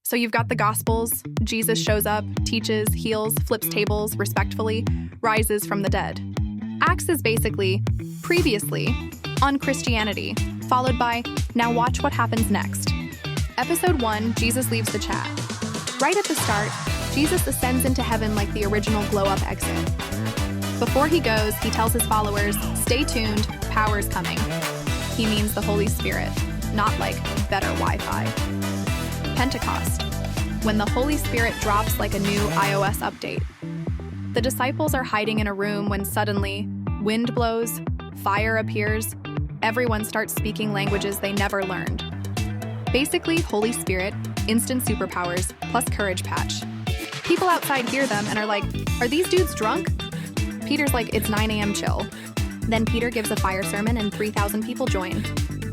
So you've got the Gospels. Jesus shows up, teaches, heals, flips tables respectfully, rises from the dead. Acts is basically previously on Christianity, followed by now watch what happens next. Episode 1, Jesus leaves the chat. Right at the start, Jesus ascends into heaven like the original glow-up exit. Before he goes, he tells his followers, stay tuned, power's coming. He means the Holy Spirit, not like better Wi-Fi. Pentecost, when the Holy Spirit drops like a new iOS update. The disciples are hiding in a room when suddenly, wind blows, fire appears, everyone starts speaking languages they never learned. Basically, Holy Spirit, instant superpowers, plus courage patch. People outside hear them and are like, are these dudes drunk? Peter's like, it's 9 a.m. chill. Then Peter gives a fire sermon and 3,000 people join.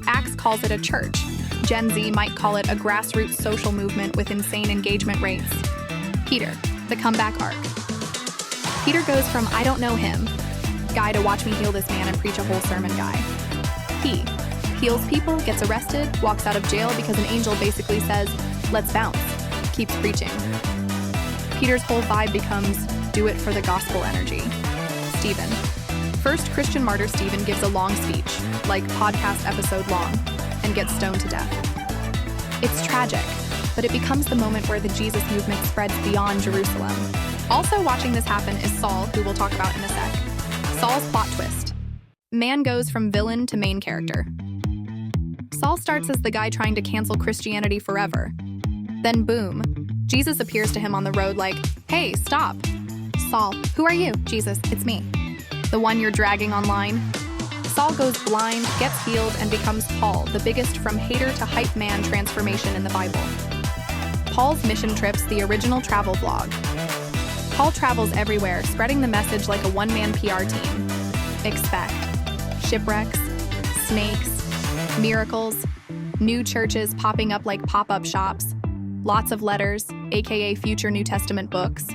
Acts calls it a church. Gen Z might call it a grassroots social movement with insane engagement rates. Peter, the comeback arc. Peter goes from I don't know him, guy to watch me heal this man and preach a whole sermon guy. He heals people, gets arrested, walks out of jail because an angel basically says, let's bounce, keeps preaching. Peter's whole vibe becomes, do it for the gospel energy. Stephen. First Christian martyr Stephen gives a long speech, like podcast episode long, and gets stoned to death. It's tragic, but it becomes the moment where the Jesus movement spreads beyond Jerusalem. Also watching this happen is Saul, who we'll talk about in a sec. Saul's plot twist. Man goes from villain to main character. Saul starts as the guy trying to cancel Christianity forever. Then boom, Jesus appears to him on the road like, hey, stop. Saul, who are you? Jesus, it's me. The one you're dragging online? Saul goes blind, gets healed, and becomes Paul, the biggest from hater to hype man transformation in the Bible. Paul's mission trips, the original travel vlog. Paul travels everywhere, spreading the message like a one-man PR team. Expect shipwrecks, snakes, miracles, new churches popping up like pop-up shops, lots of letters, aka future New Testament books.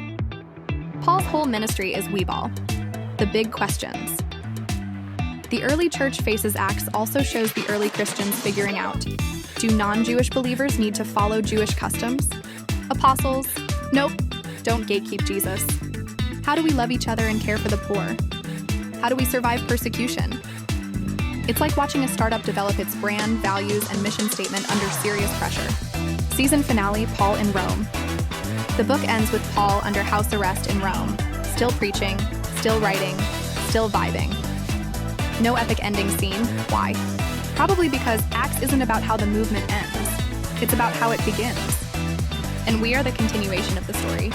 Paul's whole ministry is Weeball, the big questions. The early church faces Acts also shows the early Christians figuring out, do non-Jewish believers need to follow Jewish customs? Apostles, nope, don't gatekeep Jesus. How do we love each other and care for the poor? How do we survive persecution? It's like watching a startup develop its brand, values, and mission statement under serious pressure. Season finale, Paul in Rome. The book ends with Paul under house arrest in Rome, still preaching, still writing, still vibing. No epic ending scene. Why? Probably because Acts isn't about how the movement ends. It's about how it begins. And we are the continuation of the story.